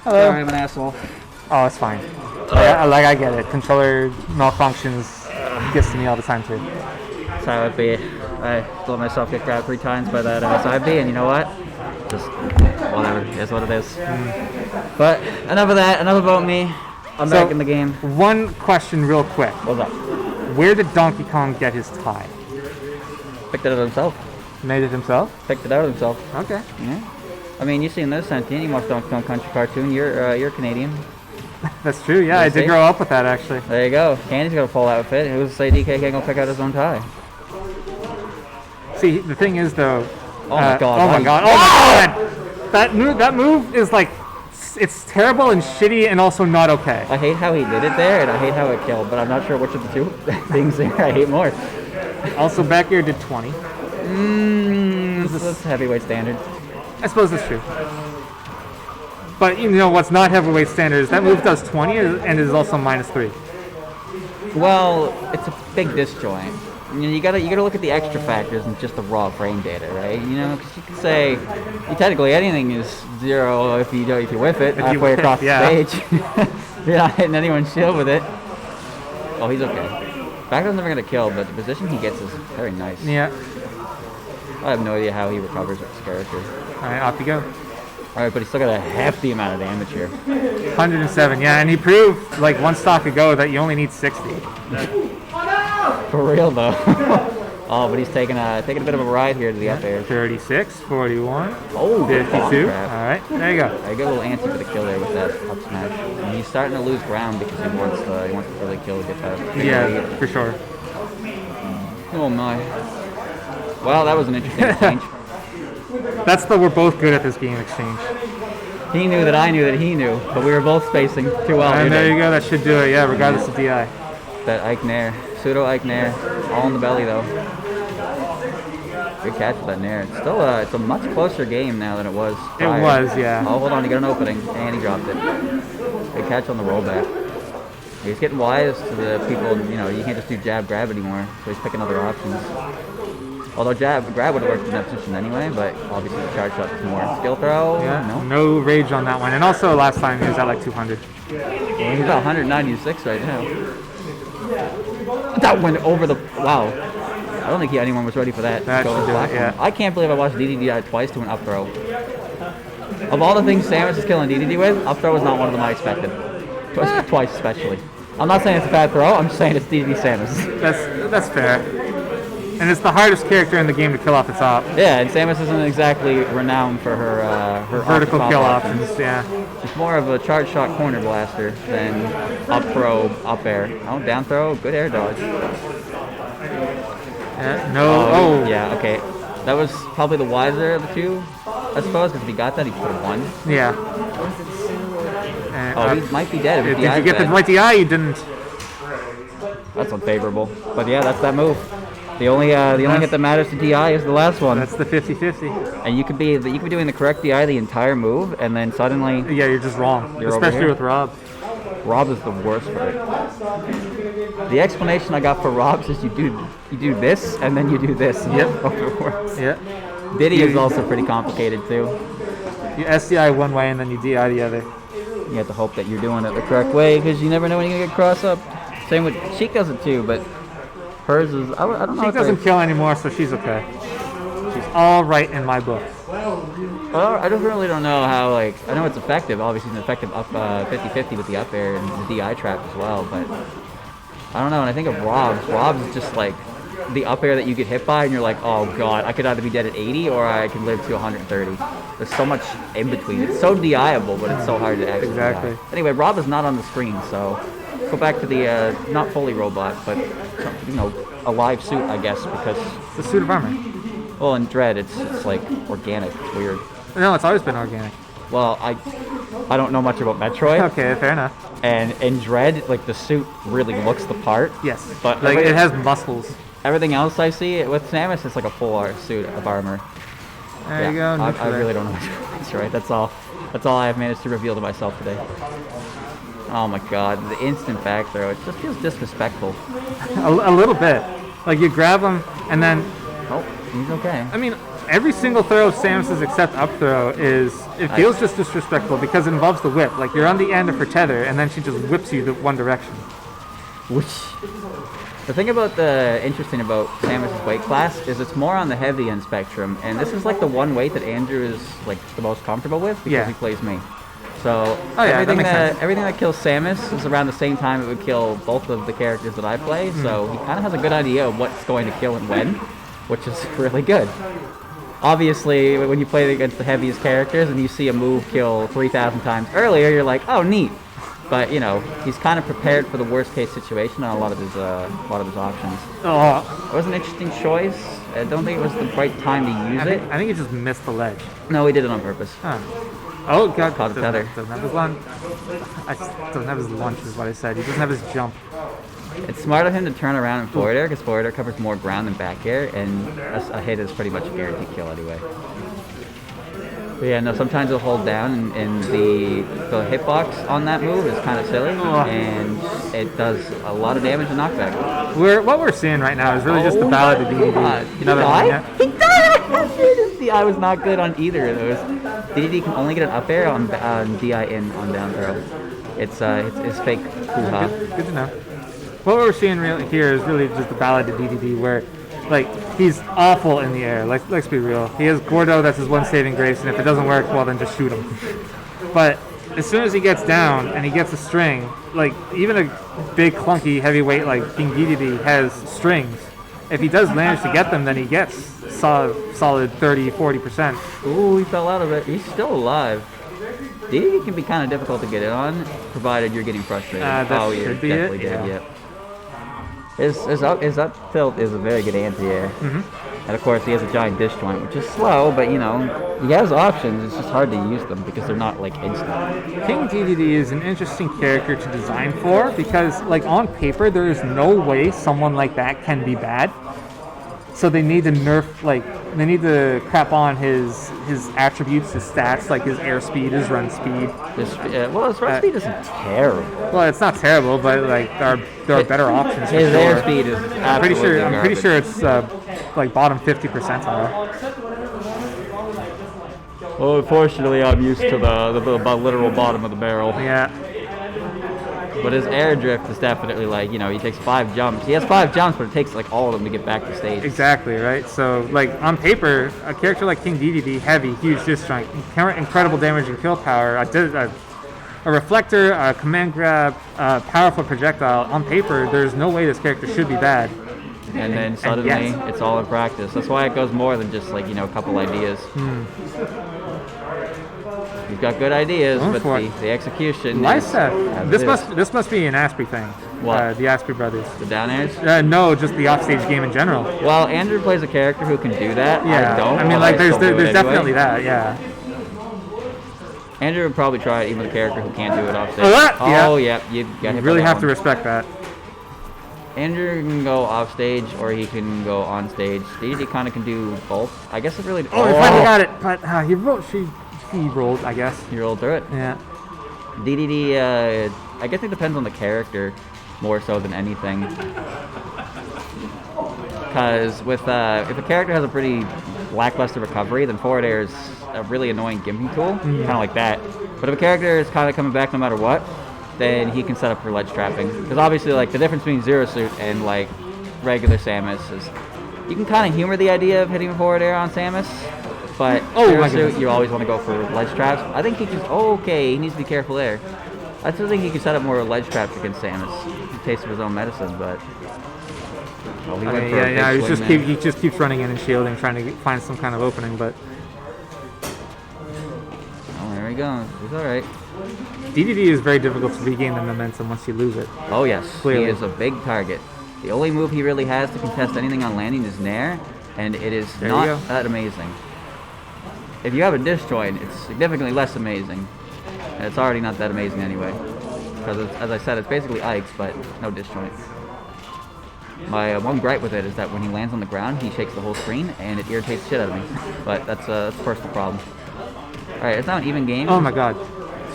Hello. Sorry, I'm an asshole. Oh, it's fine. I get it. Controller malfunctions gets to me all the time too. That's how it be. I let myself get grabbed 3 times by that side B, and you know what? Just whatever. It is what it is. But enough of that. Enough about me. I'm back in the game. One question real quick. What's up? Where did Donkey Kong get his tie? Picked it out himself. Made it himself? Picked it out himself. Okay. Yeah. I mean, you've seen this, Sentient. You watched Donkey Kong Country cartoon. You're Canadian. That's true, yeah. I did grow up with that, actually. There you go. Candy's got a full outfit. Who's to say DK can't go pick out his own tie? See, the thing is, though... Oh my god. Oh my god. Oh my god! That move is like... It's terrible and shitty and also not okay. I hate how he did it there, and I hate how it killed, but I'm not sure which of the two things there I hate more. Also, back air did 20. That's heavyweight standard. I suppose that's true. But you know what's not heavyweight standard is that move does 20 and is also -3. Well, it's a big disjoint. You gotta look at the extra factors and just the raw frame data, right? You know, because you can say technically anything is 0 if you whiff it halfway across the stage. You're not hitting anyone's shield with it. Oh, he's okay. Backdoor's never gonna kill, but the position he gets is very nice. Yeah. I have no idea how he recovers with this character. All right, off you go. All right, but he's still got a hefty amount of damage here. 107, yeah, and he proved like one stock ago that you only need 60. For real though. Oh, but he's taking a bit of a ride here to the up air. 36, 41, oh, 52. All right, there you go. I get a little antsy for the kill there with that up smash. And he's starting to lose ground because he wants to really kill to get that. Yeah, for sure. Oh my. Well, that was an interesting exchange. That's the we're both good at this game exchange. He knew that I knew that he knew, but we were both spacing too well. And there you go, that should do it, yeah, regardless of DI. That Ike Nair. Pseudo Ike Nair. All in the belly though. Good catch with that Nair. It's still it's a much closer game now than it was prior. It was, yeah. Oh, hold on, he got an opening, and he dropped it. Good catch on the rollback. He's getting wise to the people, you know, you can't just do jab, grab anymore, so he's picking other options. Although grab would have worked in that position anyway, but obviously the charge shot is more. Skill throw? Yeah, no rage on that one. And also last time he was at like 200. Yeah, he's about 196 right now. That went over the... Wow. I don't think anyone was ready for that. That should do it, yeah. I can't believe I watched Dedede die twice to an up throw. Of all the things Samus is killing Dedede with, up throw was not one of them I expected. Twice especially. I'm not saying it's a bad throw, I'm just saying it's Dedede Samus. That's fair. And it's the hardest character in the game to kill off the top. Yeah, and Samus isn't exactly renowned for her vertical kill options. Yeah. She's more of a charge shot corner blaster than up throw, up air. Oh, down throw, good air dodge. Yeah, no. Yeah, okay. That was probably the wiser of the two, I suppose, because if he got that, he could have won. Yeah. And, he might be dead. If did you get the right DI? You didn't. That's unfavorable. But yeah, that's that move. The only hit that matters to DI is the last one. That's the 50-50. And you could be doing the correct DI the entire move, and then suddenly you're just wrong. Especially with Rob. Rob is the worst for it. The explanation I got for Rob's is you do this and then you do this. Yep. Yep. Diddy is also pretty complicated too. You SDI one way and then you DI the other. You have to hope that you're doing it the correct way because you never know when you're gonna get cross up. Same with Sheik does it too, but hers is I don't know. She doesn't kill anymore, so she's okay. She's all right in my book. Well, I really don't know how, I know it's effective. Obviously, it's effective up 50-50 with the up air and the DI trap as well, but I don't know. And I think of Rob's. Rob's is just like the up air that you get hit by, and you're like, oh god, I could either be dead at 80 or I can live to 130. There's so much in between. It's so DI-able, but it's so hard to actually DI. Anyway, Rob is not on the screen, so go back to the not fully robot, but a live suit, I guess, because it's a suit of armor. Well, in Dread, it's like organic. It's weird. No, it's always been organic. Well, I don't know much about Metroid. Okay, fair enough. And in Dread, the suit really looks the part. Yes. But it has muscles. Everything else I see with Samus, it's like a full suit of armor. There you go. I really don't know much about Metroid. That's all I have managed to reveal to myself today. Oh my god, the instant back throw. It just feels disrespectful. A little bit. Like you grab him and then. Oh, he's okay. I mean, every single throw of Samus's except up throw it feels just disrespectful because it involves the whip. Like you're on the end of her tether and then she just whips you to one direction. Which, the thing about interesting about Samus's weight class is it's more on the heavy end spectrum, and this is like the one weight that Andrew is like the most comfortable with because he plays me. So everything that kills Samus is around the same time it would kill both of the characters that I play. So he kind of has a good idea of what's going to kill and when, which is really good. Obviously, when you play against the heaviest characters and you see a move kill 3,000 times earlier, you're like, oh, neat. But you know, he's kind of prepared for the worst case situation on a lot of his options. It was an interesting choice. I don't think it was the right time to use it. I think he just missed the ledge. No, he did it on purpose. Oh god, caught the tether. Doesn't have his launch. Doesn't have his launch is what I said. He doesn't have his jump. It's smart of him to turn around in forward air because forward air covers more ground than back air, and a hit is pretty much a guaranteed kill anyway. But yeah, no, sometimes he'll hold down, and the hitbox on that move is kind of silly, and it does a lot of damage and knockback. What we're seeing right now is really just the Ballad of Dedede. He died? He died! DI was not good on either of those. Dedede can only get an up air on DI in on down throw. It's fake hoo-ha. Good to know. What we're seeing here is really just the Ballad of Dedede, where like he's awful in the air. Let's be real. He has Gordo, that's his one saving grace, and if it doesn't work, well then just shoot him. But as soon as he gets down and he gets a string, like even a big clunky heavyweight like King Dedede has strings. If he does manage to get them, then he gets solid 30-40%. Ooh, he fell out of it. He's still alive. Dedede can be kind of difficult to get in on, provided you're getting frustrated. That should be definitely it. Did, yep. His up tilt is a very good anti-air. And of course he has a giant dish joint, which is slow, but you know, he has options, it's just hard to use them because they're not like instant. King Dedede is an interesting character to design for because like on paper there is no way someone like that can be bad. So they need to they need to crap on his attributes, his stats, like his airspeed, his run speed. His run speed isn't terrible. Well, it's not terrible, but like there are better options. His airspeed is absolutely I'm pretty sure it's like bottom 50 percentile. Well, unfortunately, I'm used to the literal bottom of the barrel. Yeah. But his air drift is definitely like, you know, he takes 5 jumps. He has 5 jumps, but it takes like all of them to get back to stage. Exactly, right? So, like, on paper, a character like King Dedede, heavy, huge disc strength, incredible damage and kill power, a reflector, a command grab, powerful projectile. On paper, there's no way this character should be bad. And then suddenly, it's all in practice. That's why it goes more than just like, you know, a couple ideas. You've got good ideas, but the execution. Lysceth. This must be an Asprey thing. What? The Asprey brothers. The down airs? No, just the offstage game in general. Well, Andrew plays a character who can do that. Yeah. I don't. I mean, like, there's definitely that. Yeah. Andrew would probably try it even with a character who can't do it offstage. You really have to respect that. Andrew can go off stage or he can go on stage. Dedede kind of can do both. I guess it really. He finally got it, but he rolled, I guess. He rolled through it. Yeah. Dedede, I guess it depends on the character more so than anything. Because if a character has a pretty lackluster recovery, then forward air is a really annoying gimping tool, kind of like that. But if a character is kind of coming back no matter what, then he can set up for ledge trapping. Because obviously, like, the difference between Zero Suit and like regular Samus is you can kind of humor the idea of hitting forward air on Samus, but Zero Suit, you always want to go for ledge traps. I think he he needs to be careful there. I still think he can set up more ledge traps against Samus. He tasted his own medicine, but he just keeps running in and shielding, trying to find some kind of opening, but. Oh, there he goes. He's all right. Dedede is very difficult to regain the momentum once you lose it. Oh yes, clearly. He is a big target. The only move he really has to contest anything on landing is Nair, and it is not that amazing. If you have a disjoint, it's significantly less amazing, and it's already not that amazing anyway. Because as I said, it's basically Ike's, but no disjoint. My one gripe with it is that when he lands on the ground, he shakes the whole screen, and it irritates the shit out of me. But that's a personal problem. All right, it's not an even game. Oh my god.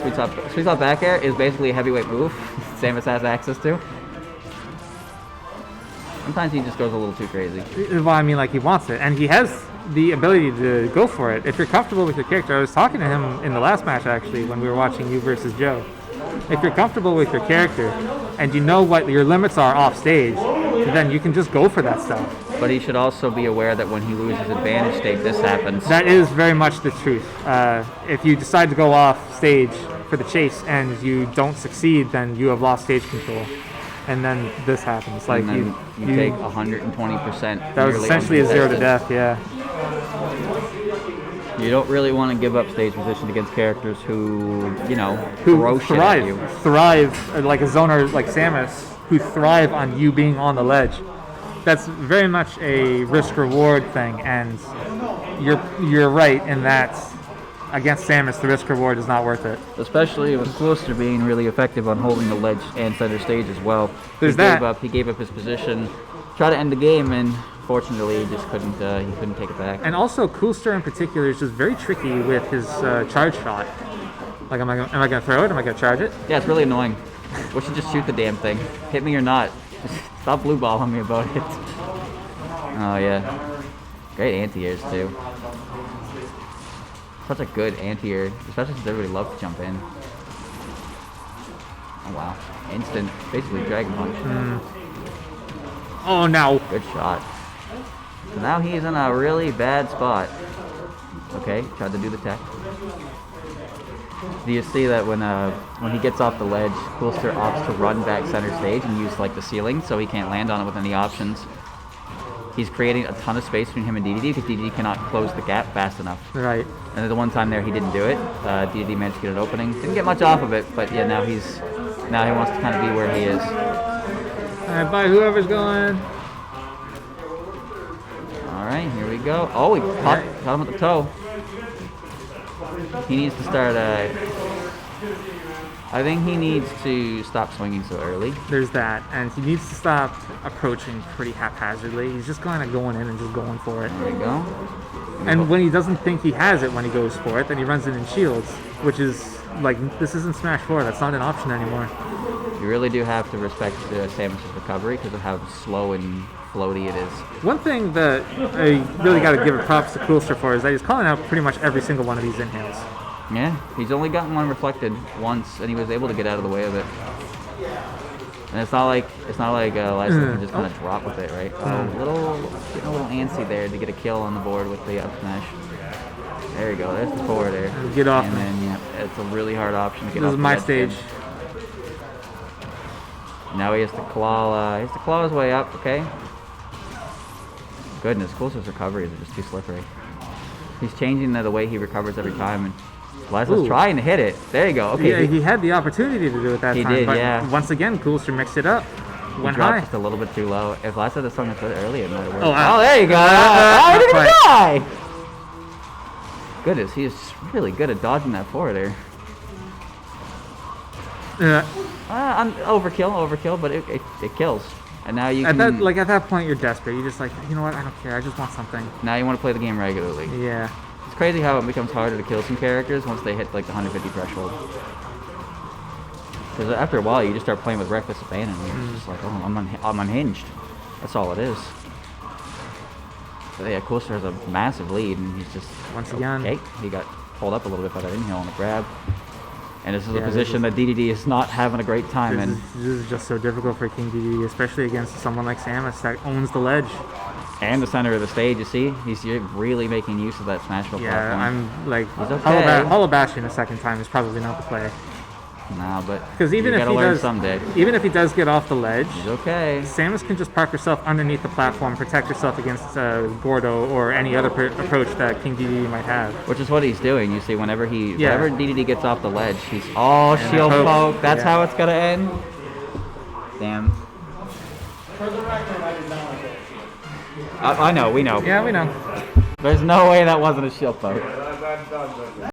Sweet Spot back air is basically a heavyweight move Samus has access to. Sometimes he just goes a little too crazy. Well, I mean, like, he wants it, and he has the ability to go for it. If you're comfortable with your character, I was talking to him in the last match actually when we were watching you versus Joe. If you're comfortable with your character and you know what your limits are off stage, then you can just go for that stuff. But he should also be aware that when he loses advantage state, this happens. That is very much the truth. If you decide to go off stage for the chase and you don't succeed, then you have lost stage control. And then this happens. Like and then you take 120%. That was essentially a 0 to death, yeah. You don't really want to give up stage position against characters who, you know, who throw shit at you. Thrive, like a zoner like Samus, who thrive on you being on the ledge. That's very much a risk-reward thing, and you're right in that against Samus, the risk-reward is not worth it. Especially with Koolst3r being really effective on holding the ledge and center stage as well. He gave up his position, tried to end the game, and fortunately, he just couldn't take it back. And also, Koolst3r in particular is just very tricky with his charge shot. Like, am I going to throw it? Am I going to charge it? Yeah, it's really annoying. We should just shoot the damn thing. Hit me or not. Stop blue balling me about it. Oh, yeah. Great anti-airs, too. Such a good anti-air, especially since everybody loves to jump in. Oh, wow. Instant, basically Dragon Punch. Oh, no. Good shot. So now he's in a really bad spot. Okay, tried to do the tech. Do you see that when he gets off the ledge, Koolst3r opts to run back center stage and use like the ceiling so he can't land on it with any options. He's creating a ton of space between him and Dedede because Dedede cannot close the gap fast enough. Right. And the one time there he didn't do it. Dedede managed to get an opening. Didn't get much off of it, but yeah, now he wants to kind of be where he is. Alright, bye whoever's going. Alright, here we go. Oh, he caught him at the toe. He needs to start, I think he needs to stop swinging so early. There's that, and he needs to stop approaching pretty haphazardly. He's just kind of going in and just going for it. There we go. And when he doesn't think he has it when he goes for it, then he runs it in shields, which is, like, this isn't Smash 4. That's not an option anymore. You really do have to respect Samus' recovery because of how slow and floaty it is. One thing that I really got to give props to Koolst3r for is that he's calling out pretty much every single one of these inhales. Yeah, he's only gotten one reflected once, and he was able to get out of the way of it. And it's not like Lysceth can just kind of drop with it, right? Oh, getting a little antsy there to get a kill on the board with the up smash. There you go. There's the forward there. Get off. And then yeah, it's a really hard option to get off. This is my stage. Now he has to claw. He has to claw his way up. Okay. Goodness, Koolst3r's recoveries are just too slippery. He's changing the way he recovers every time, and Lysceth's trying to hit it. There you go. Okay. Yeah, he had the opportunity to do it that time. He did, but yeah. Once again, Koolst3r mixed it up. Went he dropped high. just a little bit too low. If Lysceth had swung it earlier, it might have worked. Oh, wow. Oh, there you go. Oh, he didn't die. Goodness, he is really good at dodging that forward there. Overkill, but it kills. And now you at that point, you're desperate. You're just like, you know what? I don't care. I just want something. Now you want to play the game regularly. Yeah. It's crazy how it becomes harder to kill some characters once they hit like the 150 threshold. Because after a while, you just start playing with reckless abandon. And it's just like, oh, I'm unhinged. That's all it is. So yeah, Koolst3r has a massive lead, and he's just once again. Okay, he got pulled up a little bit by that inhale on the grab. And this is a position that Dedede is not having a great time in. This is just so difficult for King Dedede, especially against someone like Samus that owns the ledge. And the center of the stage, you see? He's really making use of that Smashville platform. Yeah, I'm like, okay. Hollow Bastion a second time is probably not the play. No, but even you if gotta learn someday. Even if he does get off the ledge, he's okay. Samus can just park herself underneath the platform, protect herself against Gordo or any other approach that King Dedede might have. Which is what he's doing. You see, whenever Dedede gets off the ledge, he's shield poke. That's how it's gonna end. Damn. I know, we know. Yeah, we know. There's no way that wasn't a shield poke.